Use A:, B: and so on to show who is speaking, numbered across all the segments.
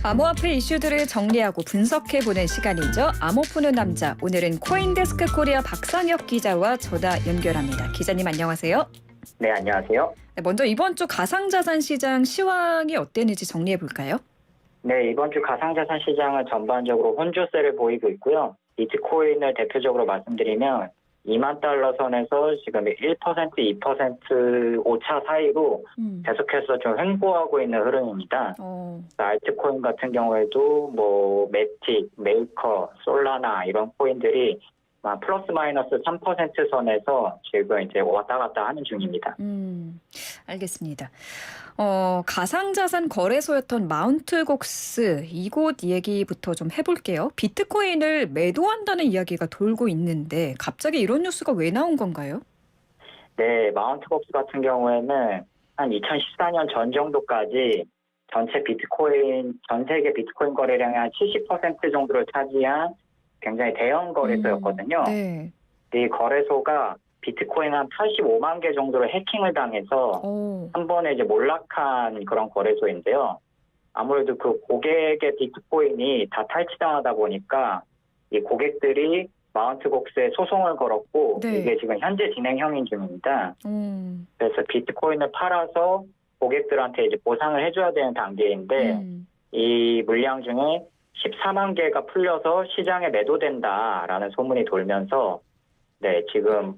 A: 암호화폐 이슈들을 정리하고 분석해보는 시간이죠. 암호 푸는 남자. 오늘은 코인데스크 코리아 박상혁 기자와 전화 연결합니다. 기자님 안녕하세요.
B: 네, 안녕하세요.
A: 네, 먼저 이번 주 가상자산 시장 시황이 어땠는지 정리해볼까요?
B: 네, 이번 주 가상자산 시장은 전반적으로 혼조세를 보이고 있고요. 비트코인을 대표적으로 말씀드리면 2만 달러 선에서 지금 1%, 2% 오차 사이로 계속해서 좀 횡보하고 있는 흐름입니다. 알트코인 같은 경우에도 뭐 매틱, 메이커, 솔라나 이런 코인들이 플러스 마이너스 3% 선에서 지금 이제 왔다 갔다 하는 중입니다.
A: 알겠습니다. 가상자산 거래소였던 마운트곡스 이곳 얘기부터 좀 해볼게요. 비트코인을 매도한다는 이야기가 돌고 있는데 갑자기 이런 뉴스가 왜 나온 건가요?
B: 네, 마운트곡스 같은 경우에는 한 2014년 전 정도까지 전 세계 비트코인 거래량의 한 70% 정도를 차지한 굉장히 대형 거래소였거든요.
A: 네.
B: 이 거래소가 비트코인 한 85만 개 정도를 해킹을 당해서 한 번에 이제 몰락한 그런 거래소인데요. 아무래도 그 고객의 비트코인이 다 탈취당하다 보니까 이 고객들이 마운트곡스에 소송을 걸었고
A: 네.
B: 이게 지금 현재 진행형인 중입니다. 그래서 비트코인을 팔아서 고객들한테 이제 보상을 해줘야 되는 단계인데 이 물량 중에 14만 개가 풀려서 시장에 매도된다라는 소문이 돌면서 네, 지금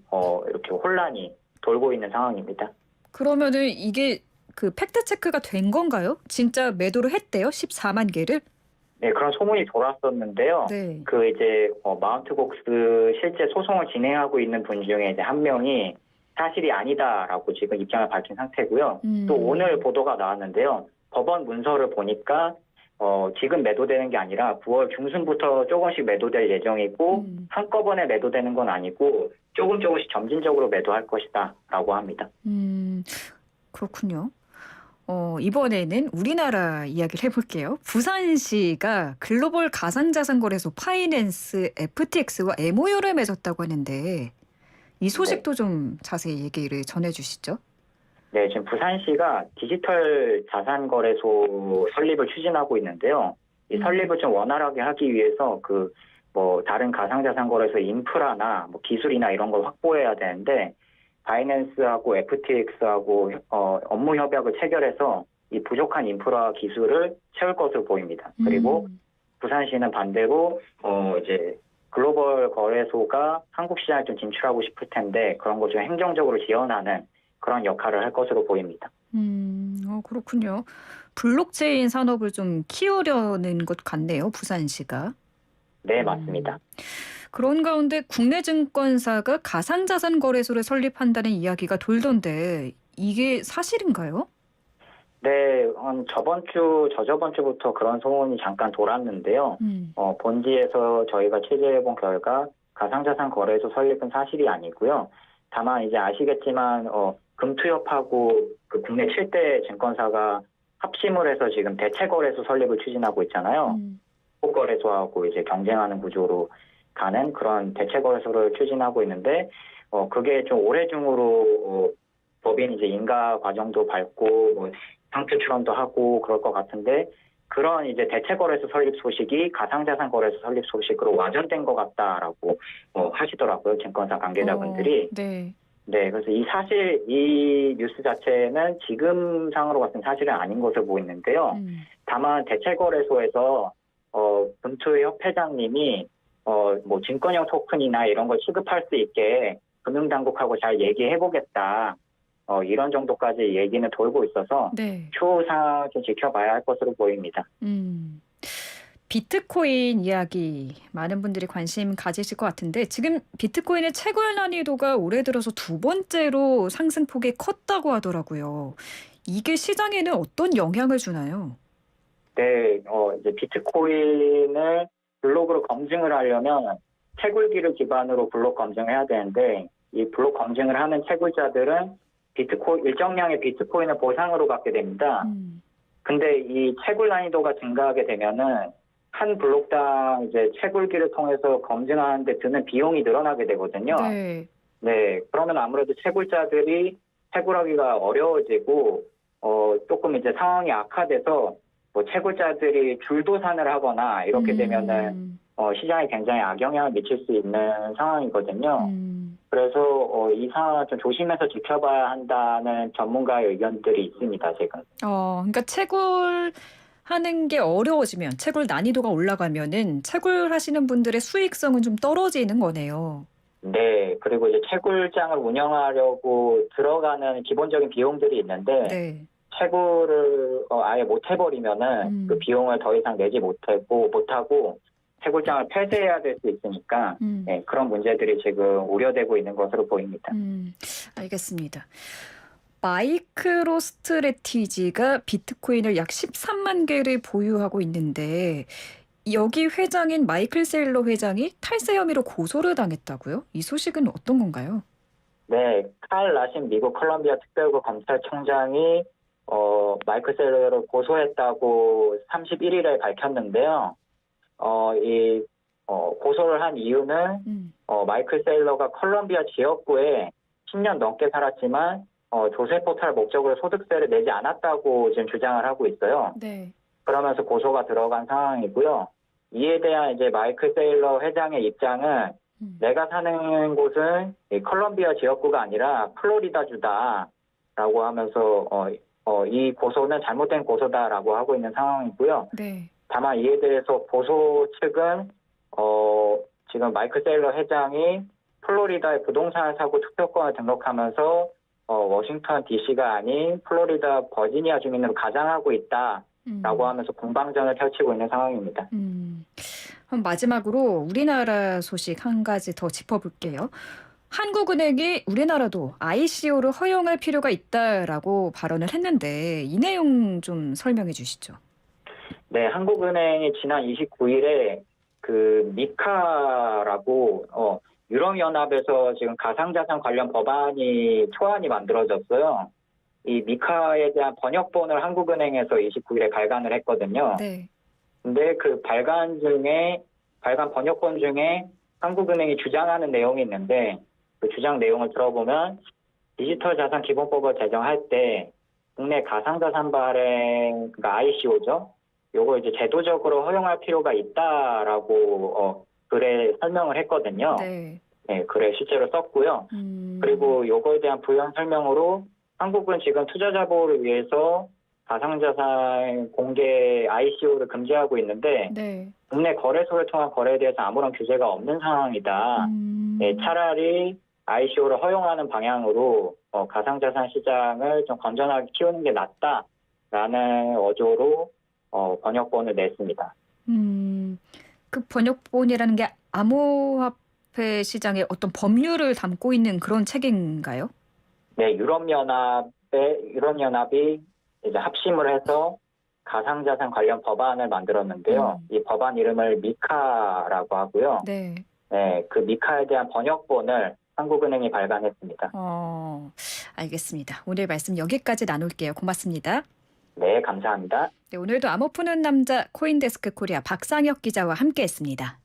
B: 이렇게 혼란이 돌고 있는 상황입니다.
A: 그러면은 이게 그 팩트 체크가 된 건가요? 진짜 매도를 했대요? 14만 개를?
B: 네, 그런 소문이 돌았었는데요.
A: 네.
B: 그 이제 마운트곡스 실제 소송을 진행하고 있는 분 중에 이제 한 명이 사실이 아니다라고 지금 입장을 밝힌 상태고요. 또 오늘 보도가 나왔는데요. 법원 문서를 보니까 지금 매도되는 게 아니라 9월 중순부터 조금씩 매도될 예정이고 한꺼번에 매도되는 건 아니고 조금씩 점진적으로 매도할 것이다 라고 합니다.
A: 그렇군요. 이번에는 우리나라 이야기를 해볼게요. 부산시가 글로벌 가상자산 거래소 파이낸스 FTX와 MOU를 맺었다고 하는데 이 소식도 좀 자세히 얘기를 전해주시죠.
B: 네, 지금 부산시가 디지털 자산 거래소 설립을 추진하고 있는데요. 이 설립을 좀 원활하게 하기 위해서 다른 가상자산 거래소 인프라나 기술이나 이런 걸 확보해야 되는데 바이낸스하고 FTX하고 업무 협약을 체결해서 이 부족한 인프라 기술을 채울 것으로 보입니다. 그리고 부산시는 반대로 이제 글로벌 거래소가 한국 시장에 좀 진출하고 싶을 텐데 그런 거 좀 행정적으로 지원하는 그런 역할을 할 것으로 보입니다.
A: 그렇군요. 블록체인 산업을 좀 키우려는 것 같네요, 부산시가.
B: 네, 맞습니다.
A: 그런 가운데 국내 증권사가 가상자산 거래소를 설립한다는 이야기가 돌던데 이게 사실인가요?
B: 네, 저저번 주부터 그런 소문이 잠깐 돌았는데요. 본지에서 저희가 취재해본 결과 가상자산 거래소 설립은 사실이 아니고요. 다만 이제 아시겠지만 금투협하고 그 국내 7대 증권사가 합심을 해서 지금 대체거래소 설립을 추진하고 있잖아요. 거래소하고 이제 경쟁하는 구조로 가는 그런 대체거래소를 추진하고 있는데 그게 좀 오래 중으로 법인 이제 인가 과정도 밟고 상표 출원도 하고 그럴 것 같은데 그런 이제 대체거래소 설립 소식이 가상자산 거래소 설립 소식으로 와전된 것 같다라고 하시더라고요. 증권사 관계자분들이. 네, 그래서 이 뉴스 자체는 지금 상으로 봤을 때 사실은 아닌 것으로 보이는데요. 다만 대체거래소에서 금투협회장님이 증권형 토큰이나 이런 걸 취급할 수 있게 금융당국하고 잘 얘기해보겠다. 이런 정도까지 얘기는 돌고 있어서 추후 상황을 좀 지켜봐야 할 것으로 보입니다.
A: 비트코인 이야기 많은 분들이 관심 가지실 것 같은데 지금 비트코인의 채굴 난이도가 올해 들어서 두 번째로 상승폭이 컸다고 하더라고요. 이게 시장에는 어떤 영향을 주나요?
B: 네, 이제 비트코인을 블록으로 검증을 하려면 채굴기를 기반으로 블록 검증을 해야 되는데 이 블록 검증을 하는 채굴자들은 일정량의 비트코인을 보상으로 받게 됩니다. 근데 이 채굴 난이도가 증가하게 되면은 한 블록당 이제 채굴기를 통해서 검증하는데 드는 비용이 늘어나게 되거든요. 네, 그러면 아무래도 채굴자들이 채굴하기가 어려워지고 조금 이제 상황이 악화돼서 뭐 채굴자들이 줄도산을 하거나 이렇게 되면은 시장에 굉장히 악영향을 미칠 수 있는 상황이거든요. 그래서 이 상황을 좀 조심해서 지켜봐야 한다는 전문가의 의견들이 있습니다, 지금.
A: 그러니까 채굴하는 게 어려워지면, 채굴 난이도가 올라가면은 채굴하시는 분들의 수익성은 좀 떨어지는 거네요.
B: 네, 그리고 이제 채굴장을 운영하려고 들어가는 기본적인 비용들이 있는데
A: 네.
B: 채굴을 아예 못 해버리면은 그 비용을 더 이상 내지 못하고 채굴장을 폐쇄해야 될 수 있으니까 네, 그런 문제들이 지금 우려되고 있는 것으로 보입니다.
A: 알겠습니다. 마이크로스트래티지가 비트코인을 약 13만 개를 보유하고 있는데 여기 회장인 마이클 세일러 회장이 탈세 혐의로 고소를 당했다고요? 이 소식은 어떤 건가요?
B: 네, 칼 라신 미국 컬럼비아 특별구 검찰청장이 마이클 세일러를 고소했다고 31일에 밝혔는데요. 고소를 한 이유는 마이클 세일러가 컬럼비아 지역구에 10년 넘게 살았지만 조세 포탈 목적으로 소득세를 내지 않았다고 지금 주장을 하고 있어요.
A: 네.
B: 그러면서 고소가 들어간 상황이고요. 이에 대한 이제 마이클 세일러 회장의 입장은 내가 사는 곳은 이 컬럼비아 지역구가 아니라 플로리다주다라고 하면서 이 고소는 잘못된 고소다라고 하고 있는 상황이고요.
A: 네.
B: 다만 이에 대해서 고소 측은 지금 마이클 세일러 회장이 플로리다에 부동산을 사고 투표권을 등록하면서 워싱턴 DC가 아닌 플로리다 버지니아 주민으로 가장하고 있다라고 하면서 공방전을 펼치고 있는 상황입니다.
A: 그럼 마지막으로 우리나라 소식 한 가지 더 짚어볼게요. 한국은행이 우리나라도 ICO를 허용할 필요가 있다라고 발언을 했는데 이 내용 좀 설명해 주시죠.
B: 네, 한국은행이 지난 29일에 그 미카라고 유럽연합에서 지금 가상자산 관련 초안이 만들어졌어요. 이 미카에 대한 번역본을 한국은행에서 29일에 발간을 했거든요.
A: 네.
B: 근데 그 발간 번역본 중에 한국은행이 주장하는 내용이 있는데 그 주장 내용을 들어보면 디지털 자산 기본법을 제정할 때 국내 가상자산 발행, 그러니까 ICO죠. 요거 이제 제도적으로 허용할 필요가 있다라고 글에 설명을 했거든요.
A: 네.
B: 네, 글에 실제로 썼고요. 그리고 요거에 대한 부연 설명으로 한국은 지금 투자자 보호를 위해서 가상자산 공개 ICO를 금지하고 있는데
A: 네.
B: 국내 거래소를 통한 거래에 대해서 아무런 규제가 없는 상황이다. 네, 차라리 ICO를 허용하는 방향으로 가상자산 시장을 좀 건전하게 키우는 게 낫다라는 어조로 번역본을 냈습니다.
A: 그 번역본이라는 게 암호화폐 시장의 어떤 법률을 담고 있는 그런 책인가요?
B: 네, 유럽연합이 이제 합심을 해서 가상자산 관련 법안을 만들었는데요. 이 법안 이름을 미카라고 하고요.
A: 네.
B: 네, 그 미카에 대한 번역본을 한국은행이 발간했습니다.
A: 알겠습니다. 오늘 말씀 여기까지 나눌게요. 고맙습니다.
B: 네, 감사합니다.
A: 네, 오늘도 암호 푸는 남자 코인데스크 코리아 박상혁 기자와 함께했습니다.